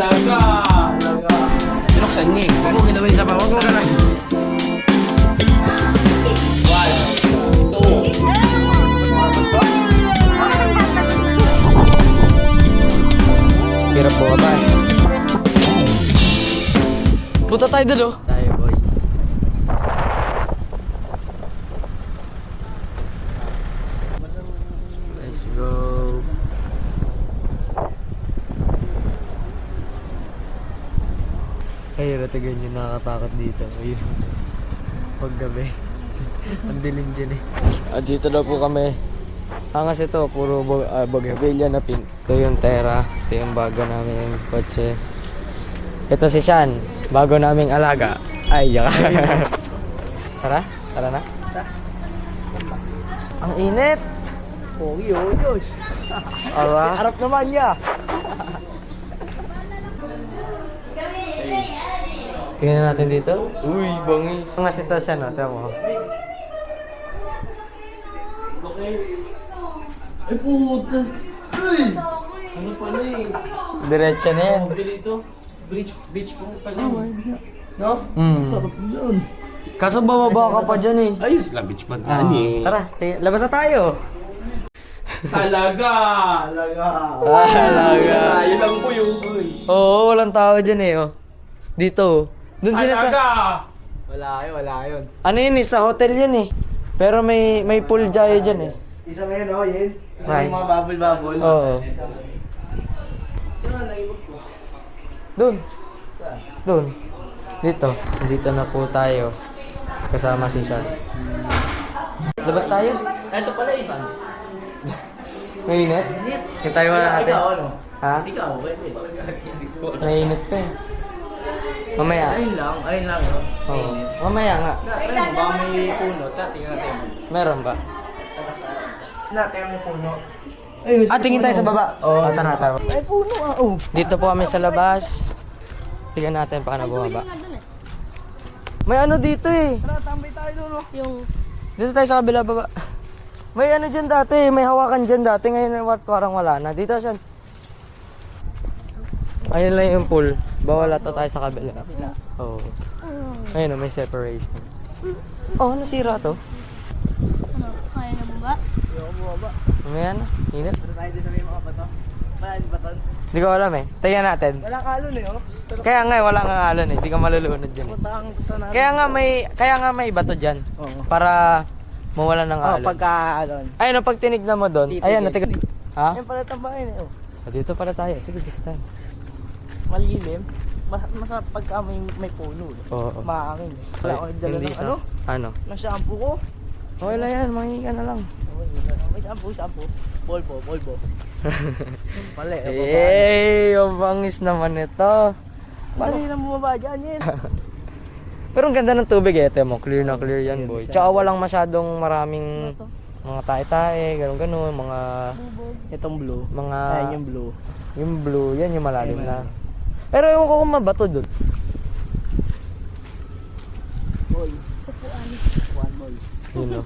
Talaga. Sinuksan niya eh. Huwag mo ginawin sa pa. Huwag mo ganun. Hirap po ka ba? Punta tayo doon oh. Tayo boy. Let's go. Ay, ratagan yung nakakatakot dito. Ayun. Paggabi. Ang dilim dyan eh. At dito na po kami. Angas ito, puro bougainvillea na pink. Ito yung Terra. Ito yung bago namin yung kotse. Ito si Sean. Bago naming alaga. Ay, yaka. Tara? Tara na? Ang init! Pogi, oh, Diyos. Ala. Harap naman niya. Tingnan natin dito. Uy, bangis. Angas ito siya, no? Ito mo. Ay puta! Ay! Ano pala eh? Diretso na yan. Dito. Beach po pala. No? Sarap yun. Kaso bababa ka pa dyan eh. Ayos lang, beach pa eh. Tara, labas na tayo. Talaga! Talaga. Talaga. Ayun lang po yung... Oo, walang tao dyan eh. Oh. Dito. Doon sila sa... Talaga! Wala yun. Ano yun eh, sa hotel yun eh. Pero may pool jayo dyan eh. Isa ngayon, oh, yun. Isa Right. yung mga bubble-bubble. Oo. Doon. Doon. Dito. Dito na po tayo. Kasama si Sean. Labas tayo. Ito pala, Ivan. Mainit? Hintayin mo na natin. Ikaw, ano? Ha? Ikaw, pwede. Mainit pa eh. Mamaya. Ayun lang. Oh. Oo. Mamaya nga. Try mo, baka may puno. Tingnan natin. Meron ba? Natin may puno. Tingin tayo sa baba. Oo. Tara, tara. May puno, oh. Dito po kami sa labas. Tingnan natin paano bumaba. May ano dito eh. Tara, tambay tayo doon, oh. Yung Dito tayo sa kabila baba. May ano dyan dati, may hawakan dyan dati. Ngayon parang wala na. Dito siya. Ayun lang yung pool. Bawal ata tayo sa kabila. Oo. Ayun may separation. Oh, nasira to. ano, kaya na bumaba? Yung bumaba. Mamaya na. Init. Tara tayo din sa may mga bato. Wala yung baton. Hindi ko alam eh. Tingnan natin. Wala kalon eh, oh. Sarap. Kaya nga wala nga alon eh. Hindi ka malulunod dyan eh. Putang ito na. Kaya nga may bato dyan. Oo. Para mawala ng Oh, alon. pagka, alon. Ayun, pag tinignan mo doon. Titigil. Ayan, natigil. Ha? Yan pala tambahin eh, oh. Dito pala tayo. Sige, dito tayo. Malilim. Masarap pagka may puno. Oo. Maangin. Wala akong dala Hindi ng sa- ano? Ano? Ng shampoo ko. Okay lang yan. Mangingi ka na lang. May shampoo. Bolbo. Mali. Ang bangis naman ito. Madali lang bumaba dyan yan. Pero ang ganda ng tubig eh. Ito mo, clear na clear yan boy. Tsaka walang masyadong maraming mga tae-tae, ganun-ganun, mga Itong blue. mga Ayan yung blue. yung blue, yan yung malalim na. Pero ewan ko kung mabato doon. Boy. One boy. You know.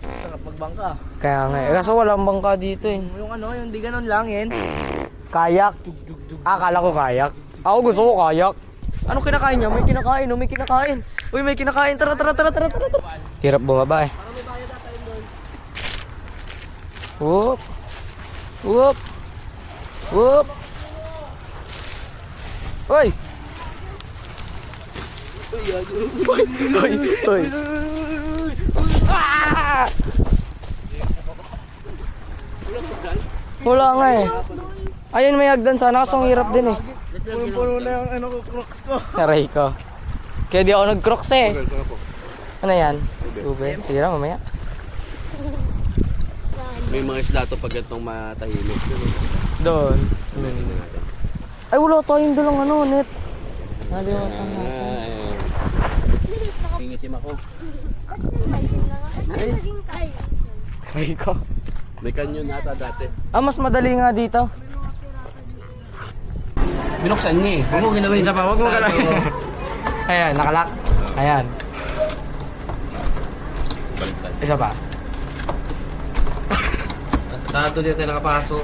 Sarap magbangka. Kaya nga eh. Kaso walang bangka dito eh. Yung ano, yung di ganun lang yan. Kayak. Akala ko kayak. Ako gusto ko kayak. Ano kinakain niya? May kinakain, oh, may kinakain. Uy, may kinakain. Tara. Hirap bumaba eh. Whoop. Uy. Uy. Ah! Wala nga eh. Ayun, may hagdan sana kasi ang hirap din eh. Puno na yung ano ko, crocs ko. Aray ko. Kaya di ako nag-crocs eh. Ano yan? Tubig. Sige lang, mamaya. May mga isla to pag itong matahimik. Doon. Ay, wala tayong dalang ano, net. Nalimutan na. Pingitim ako. Naging kaya. Aray ko. May kanyon ata dati. Mas madali nga dito. Binuksan niya eh. Huwag mo ginawin Isa pa, wag mo galawin. Ayan, nakalak. Ayan. Isa pa. Tato dito tayo nakapasok.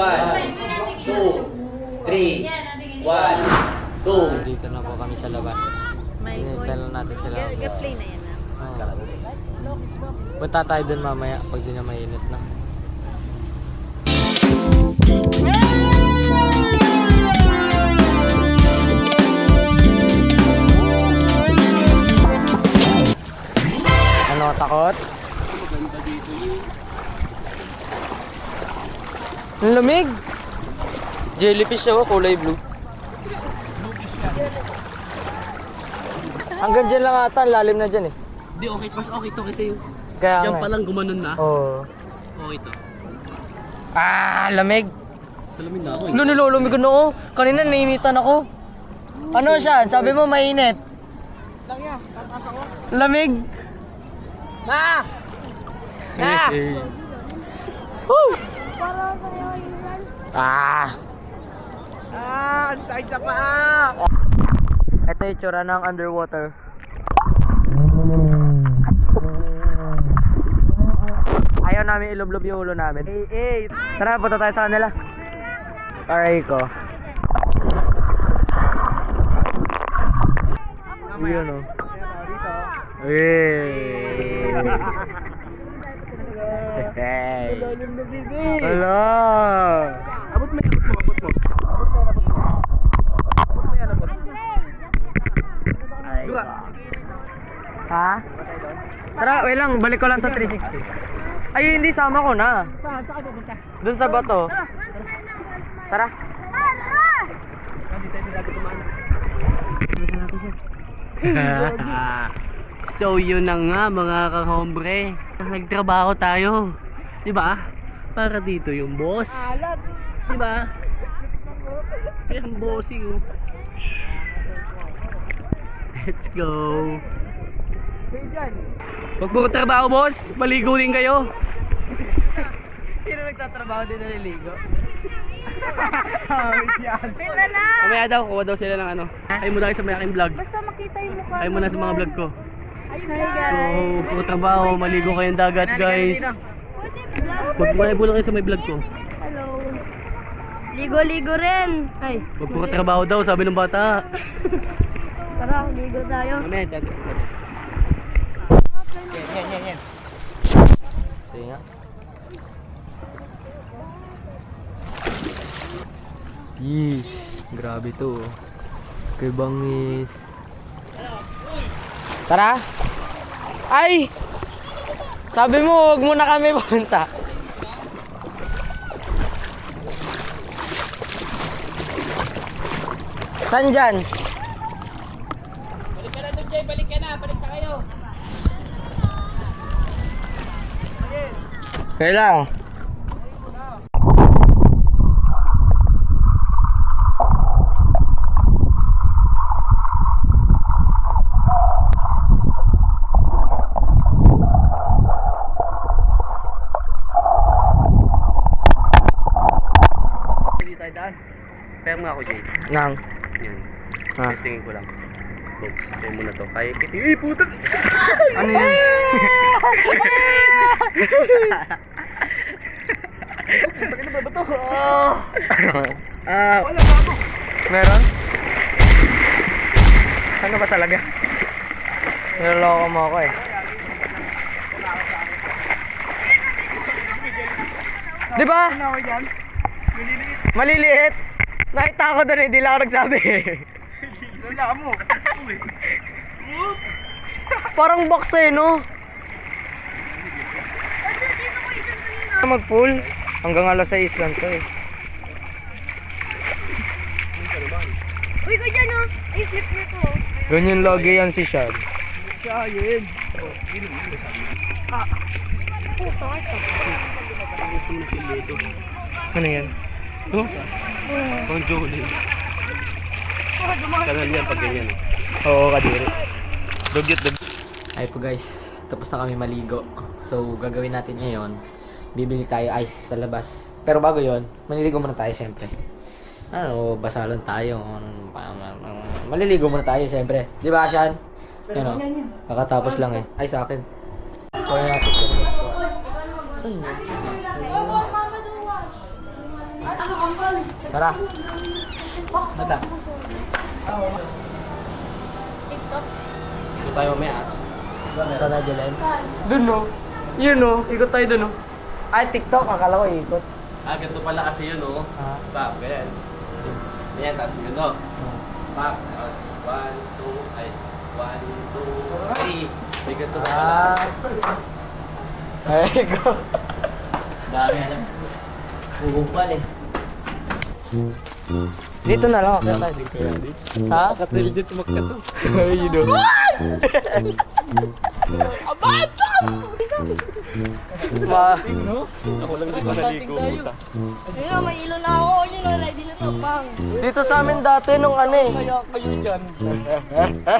Dito na po kami sa labas. Hinihintay lang natin sila. Play na yan Punta tayo dun mamaya pag di na mainit na. Ano, takot? Ang lamig! Jellyfish na kulay blue. Hanggang dyan lang ata, lalim na dyan eh. Hindi, okay. Mas okay to kasi yung Kaya diyan nga. pa lang gumanon na. Oo. Okay to. Lamig! Salamin na ako eh. Nilulumig ko na ako. Kanina nainitan ako. Ano siya? Sabi mo mainit. Lang yan, tataas ako. Lamig! Ma! Woo! Ang sakit sa paa! Ito yung tsura ng underwater. Ayaw namin ilublob yung ulo namin. Tara, punta tayo sa kanila. Aray ko. Yun o. Hey. Hello. Abot mo, abot mo, abot mo. Abot mo yan, abot. Dua. Ha? Tara, wait lang. Balik ko lang sa 360. Ay, hindi. Sama ko na. Saan ka pupunta? Dun sa bato. Tara. Hindi tayo nilagay kumana. So yun na nga mga kahombre. Nagtrabaho tayo. Diba? Para dito yung boss. Diba? Yung bossing oh. Let's go. Pag puro trabaho boss, maligo din kayo. Sino nagtatrabaho din naliligo? Pila na! Mamaya daw, kuha daw sila ng ano. Ay mo daw sa may aking vlog. Basta makita yung mukha. Ay mo na sa mga vlog ko. Hi So, guys! puro trabaho, maligo kayong dagat guys. Magmulay po lang kayo sa may vlog ko. Hello! Ligo-ligo rin! Ay! Pag puro trabaho daw, sabi ng bata. Tara, ligo tayo. Mamaya, dati. Sige nga. Yeesh. Grabe to. Kay bangis. Tara. Ay! Sabi mo, huwag muna kami punta. Saan dyan? Balik ka na doon, Jay. Balik ka na. Balik na kayo. Kaya lang. ako dyan. Nang. Yan. Ha? Testingin ko lang. Folks, sa'yo muna to. Kaya kita. Eh, puta! Ano yan? Meron? Ano ba talaga? Niloloko mo ako eh. Di ba? Maliliit. Nakita ko doon, hindi lang ako nagsabi. Wala mo. Parang box eh, no? Mag-pool. Hanggang alas 6 lang to eh. Uy, ko dyan oh. Ay, flip nito oh. Ganyan lagi yan si Shad. Kain. Ano yan? Oh? Pang Jolene. Kanal yan pag ganyan. Oo, kadiri. Dugyot. Ay po guys, tapos na kami maligo. So, gagawin natin ngayon, bibili tayo ice sa labas. Pero bago yon, maliligo muna tayo syempre. Ano, basalon tayo. Maliligo muna tayo syempre. Di ba, Shan? Ano? Kakatapos lang eh. Ay, sa akin. Kaya natin sa labas ko. Saan yun? Tara. Tara. Ikot tayo mamaya ah. Saan na, Jelen? Doon no. Yun no. Ikot tayo doon no. Ay, TikTok. Akala ko ikot. Ganito pala kasi yun, oh. Ah. Back, ganyan. Ganyan, tapos yun, oh. Back, tapos 1, 2, ay, 1, 2, 3. May ganito pala. Ah. Ay, go. Dami, alam. Pupal eh. Dito na lang ako. Ha? Legit tumakta to. Ay, you know. Ako lang dito naligo, puta. Ayun oh, may ilo na ako. Yun oh, ready na to pang. Dito sa amin dati nung ano eh. Ang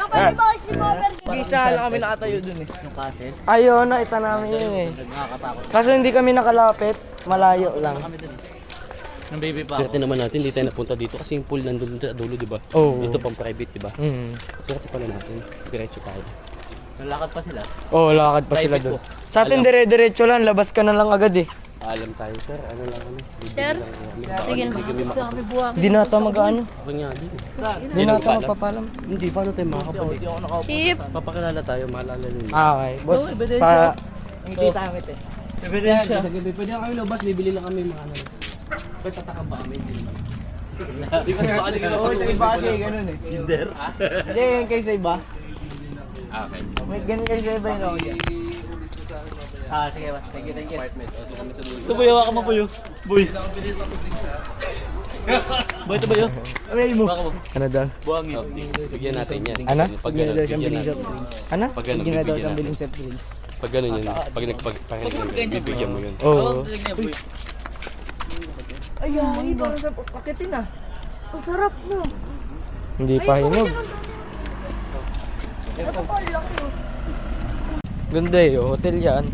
pwede ba kasi di over? Isa lang kami nakatayo dun eh. Ayun, nakita namin yun eh. Kaso hindi kami nakalapit. Malayo lang. Swerte naman natin, hindi tayo napunta dito kasi yung pool nandun sa dulo, di ba? Oo. Dito pang private, di ba? Mm. Swerte pala natin. Diretso tayo. Lalakad pa sila. Oo, lakad pa sila Private doon. po. Sa atin dire-diretso lang, labas ka na lang agad eh. Alam tayo, sir. Ano lang kami? Sir? Sige na. Hindi kami makapag. Di nata mag-ano. Ako nga din. Di nata magpapalam. Hindi, paano tayo makakapag? Chip. Papakilala tayo, maalala nyo. Ah, okay. Boss, pa... Hindi tayo ngit eh. Ebidensya. Pwede lang kami labas, bibili lang kami mga ano. Pwede tataka ba kami? Hindi kasi baka hindi ka Oo, sa iba kasi ganun eh. Kinder? Hindi, yan kayo sa iba. Okay. May ganun kayo sa iba yun ako dyan. Sige ba. Thank you. Apartment. Ito kami sa dulo. Ito ba yung ka mo po yun? Boy. Boy, ito ba yun? Ano yung mo? Ano daw? Buhangin. Bigyan natin yan. Ano? Pag gano'n, bigyan natin. Ano? Pag gano'n, bibigyan natin. Pag gano'n yun, pag nagpagpakinig ka, bibigyan mo yun. Oo. Ay, ay, parang sa pakitin ah. Ang sarap mo. Hindi pa hinog. Ito pa, laki oh. Ganda eh, oh. Hotel yan.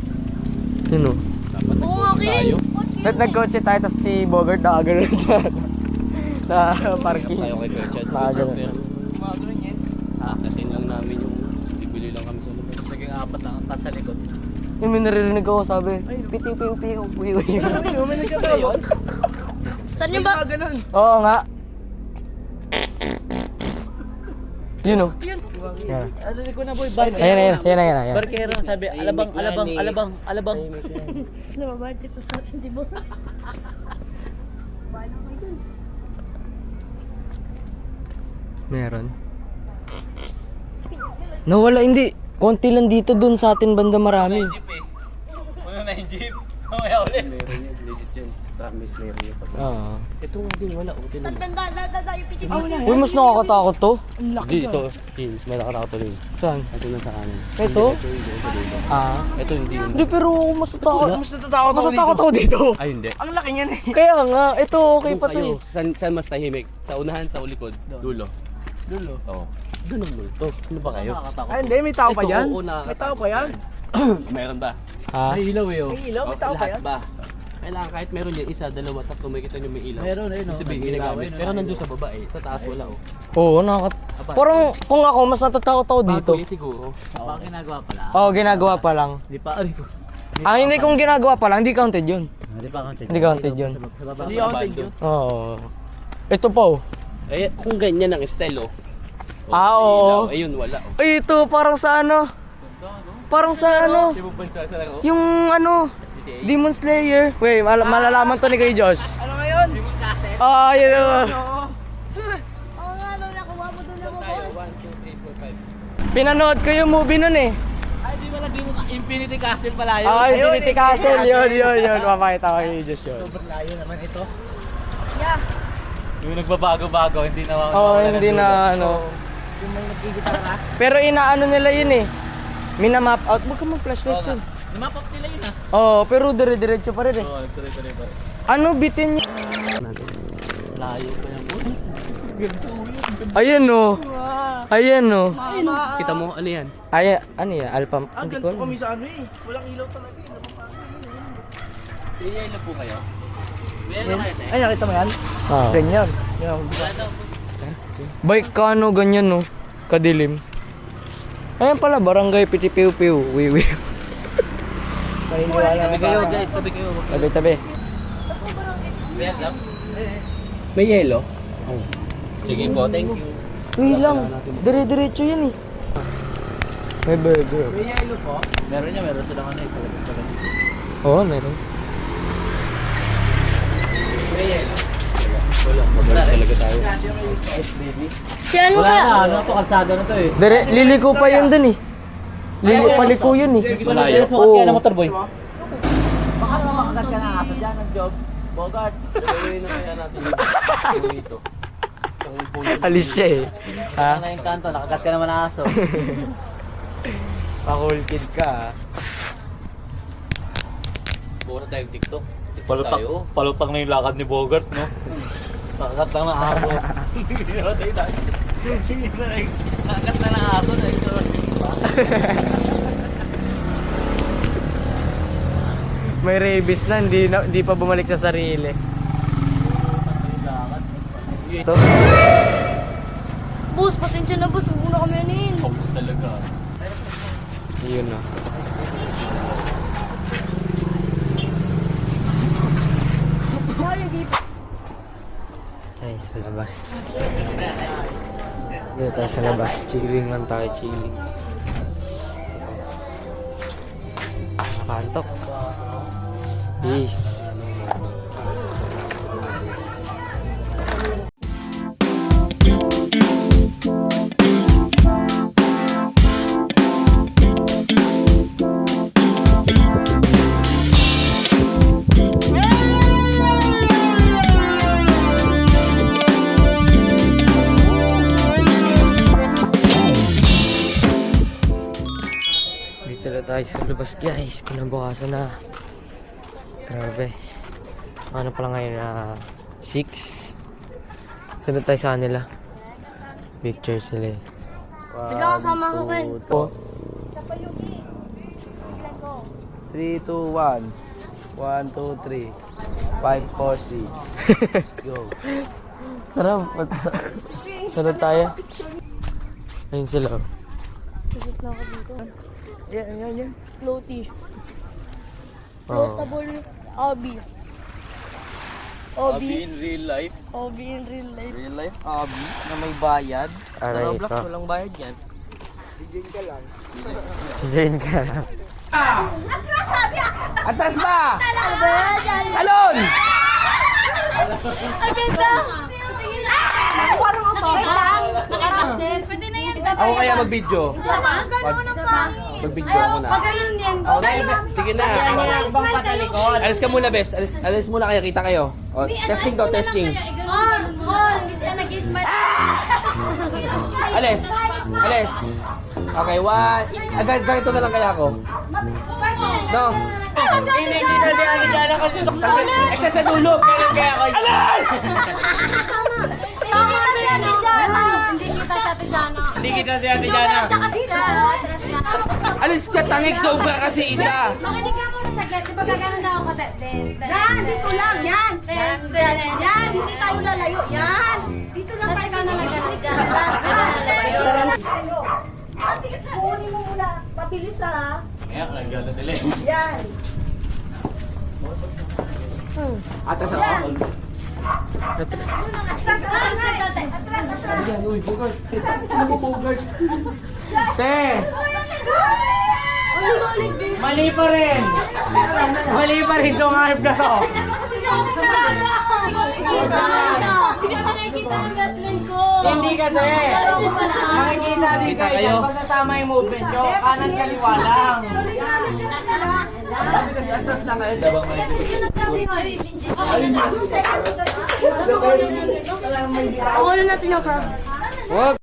Yun oh. Oo nga, Kin. Ba't nagkotse tayo tapos si Bogart nakagano'n sa parking. Tayo kay Kuya Chad. Nakagano'n. Kumagano'n yan. Akatin lang namin yung bibili lang kami sa labas. Naging apat na ang sa likod. Yung may naririnig ako sabi, piti-piu-piu. Ano may nagkatayo? Saan yung ba? Ganun. Oo nga. Yun oh. Yan. Ano ko na boy? Ayan. Barkero, sabi, alabang. Lumabad dito sa atin, di ba? Meron. Nawala, hindi. Konti lang dito, dun sa atin banda marami. Ano na yung jeep? Mamaya ulit. Meron yan, legit yan. Promise na yun. Oo. Ito nga din, wala. Okay Saan naman. banda, yung piti. Uy, mas nakakatakot to. Hindi, ito. Mas malakatakot to rin. Saan? Ito lang sa kanan. Ito? Ito yung doon sa dulo. Ah. Ito hindi yun. Hindi, pero ako mas natakot. Mas natatakot ako Mas dito. natakot ako dito. Ay, hindi. Ang laki niyan eh. Kaya nga, ito okay pa to eh. Saan mas tahimik? Sa unahan, sa ulikod? Dulo. Dulo. Oo. Doon ang multo. Ano ba kayo? Ay, hindi, may tao pa Ito, yan. oo, nakakatakot. May tao pa yan. Meron ba? Ha? May ilaw eh. May ilaw, may tao pa Lahat yan. ba? Kailangan kahit meron yan, isa, dalawa, tatlo, may kita nyo may ilaw. Meron, ayun, Ibig sabihin, ginagamit. Pero nandun sa baba eh, sa taas wala oh. Oo, parang kung ako, mas natatakot ako dito. Bago yan siguro. Baka ginagawa pala. Oo, ginagawa pa lang. Di pa, ano ko? Hindi kung ginagawa pa lang, hindi counted yun. Hindi pa counted. Hindi counted yun. Sa baba, Hindi sa counted bando. yun. Oo. Ito pa oh. Eh, kung ganyan ang estilo. Oo. Ayun, wala oh. Ay, ito, parang sa ano? Parang sa ano? Di ba bansa sa laro? Yung ano? Demon Slayer. Wait, malalaman to ni Kuya Josh. Ano ngayon? Demon Castle. Ah, yun. Oo nga, nung nakuha mo doon ako, boss. Pinanood ko yung movie nun eh. Ay, di ba Demon Infinity Castle pala yun? Ah, Infinity Castle. Yun. Mapakita ko kay Josh yun. Sobrang layo naman ito. Yeah. Yung nagbabago-bago, hindi na Oo, hindi na ano. Yung may nagkikitara. Pero inaano nila yun eh. Minamap out. Huwag ka mag-flashlight soon. Namapap nila yun ah. Oo, pero dire-diretso pa rin eh. Oo, tuloy-tuloy pa. Ano bitin niya? Layo pa yan. Ayan oh. Ayan oh. Kita mo, ano yan? Ayan, ano yan? Alpha. Ang Hindi ganito ko kami sa ano eh. Walang ilaw talaga eh. May yelo po kayo? May yelo kayo, te? Ay, nakita mo yan? Ah. Ganyan. Bike ka ano, ganyan no. Kadilim. Ayan pala, barangay Piti-Piu-Piu. Wiwi. Naniniwala Tabi kayo guys, tabi kayo. Tabi-tabi. May yelo? May yelo? Sige po, thank you. Uy lang. Dire-diretso yan eh. May burger. May yelo po? Meron niya, meron silang ano eh. Talagang. Oo, meron. May yelo. Wala talaga tayo. Si ano Wala kaya? na, ano to, kalsada na to eh. Liliko pa yun dun eh. Paliko yun eh. Malayo. Sukat kaya ng motor boy. Baka makakat ka na aso dyan ng job. Bogart, gagawin na kaya natin yung dito. Isang puno. Alis siya eh. Ha? Ano yung kanto, nakagat ka naman ng aso. Pa-cool kid ka ha. Bukas na tayong TikTok. TikTok tayo. Palutang na yung lakad ni Bogart, no? Nakagat lang ng aso. Nakagat na ng aso na exorcist pa. May rabies na, hindi pa bumalik sa sarili. Ito. Boss, pasensya na boss. Huwag mo na kami anin. Focus talaga. Yun na. Ay, sa labas. Dito tayo sa labas. Chilling lang tayo, chilling. Nakaantok. Peace. Dito na tayo sa labas guys. Kinabukasan na. Grabe. Ano pala ngayon na 6. Sunod tayo sa kanila. Picture sila eh. Bigla kasama ko, Ken. Oh, 3, 2, 1. 1, 2, 3. 5, 4, 6. Go. tara, sunod tayo. Ayun sila. Oh. Visit na ako dito. Yan. Floaty. Oh. Floatable Obi. Obi. in real life. Obi in real life. Real life Abby na may bayad. Aray Sa Roblox ka. walang bayad yan. Jane ka lang. Atas ba? Ano ba yan? Yan. Talon! Ang ganda! Tingin na! Parang ang bakit lang? Nakita. Pwede na yan. Ako kaya mag-video. Ang gano'n ang pangit. Mag-video ako na. Magaling yan. Sige na. Alis ka muna, bes. Alis muna kayo. Kita kayo. O, testing to, testing. Miss ka nag-smile. Alis. Alis. Okay, one. Ganito na lang kaya ako. No. Hindi kita si Ate Jana kasi Extra sa dulo. Ganyan kaya ako. Alis! Hindi kita sa Tijana. Hindi kita si Ate Jana. Alis ka, tangik. Sobra kasi isa. Makinig ka muna sa Di ba gaganon na ako? Yan, dito lang. Yan. Yan. Hindi tayo lalayo. Yan. Dito lang tayo. Ikaw na lang ganun dyan. Kunin mo muna. Pabilis ha. Ayan, nagano sila eh. Yan. Ate sa ako. Te! Mali pa rin! Mali pa rin itong harap na to! Hindi ka nakikita ng gatling ko. Hindi kasi. Nakikita dito kayo. Basta tama yung movement nyo. Kanan kaliwa lang. Kasi atras lang kayo. Dabang may Ako na natin yung crowd. Wag!